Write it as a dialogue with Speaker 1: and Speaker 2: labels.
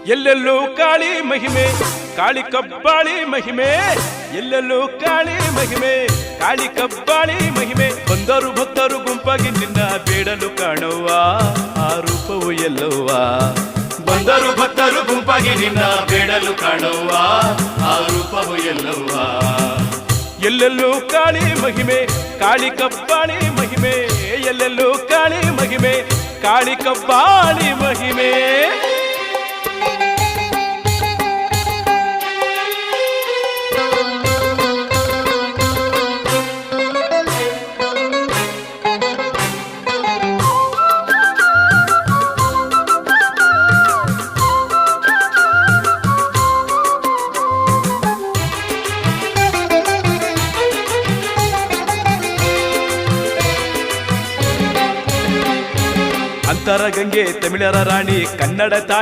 Speaker 1: ಎಲ್ಲೆಲ್ಲೂ ಕಾಳಿ ಮಹಿಮೆ, ಕಾಳಿ ಕಬ್ಬಾಳಿ ಮಹಿಮೆ, ಎಲ್ಲೆಲ್ಲೂ ಕಾಳಿ ಮಹಿಮೆ, ಕಾಳಿ ಕಬ್ಬಾಳಿ ಮಹಿಮೆ. ಬಂದರು ಭಕ್ತರು ಗುಂಪಾಗಿ ನಿನ್ನ ಬೇಡಲು ಕಾಣುವ ಆ ರೂಪವು ಎಲ್ಲವ್ವ.
Speaker 2: ಬಂದರು ಭಕ್ತರು ಗುಂಪಾಗಿ ನಿನ್ನ ಬೇಡಲು ಕಾಣುವ ಆ ರೂಪವು ಎಲ್ಲವ್ವ.
Speaker 1: ಎಲ್ಲೆಲ್ಲೂ ಕಾಳಿ ಮಹಿಮೆ, ಕಾಳಿ ಕಬ್ಬಾಳಿ ಮಹಿಮೆ, ಎಲ್ಲೆಲ್ಲೂ ಕಾಳಿ ಮಹಿಮೆ, ಕಾಳಿ ಕಬ್ಬಾಳಿ ಮಹಿಮೆ. ಅಂತರಗಂಗೆ ತಮಿಳರ ರಾಣಿ ಕನ್ನಡ ತಾಯಿ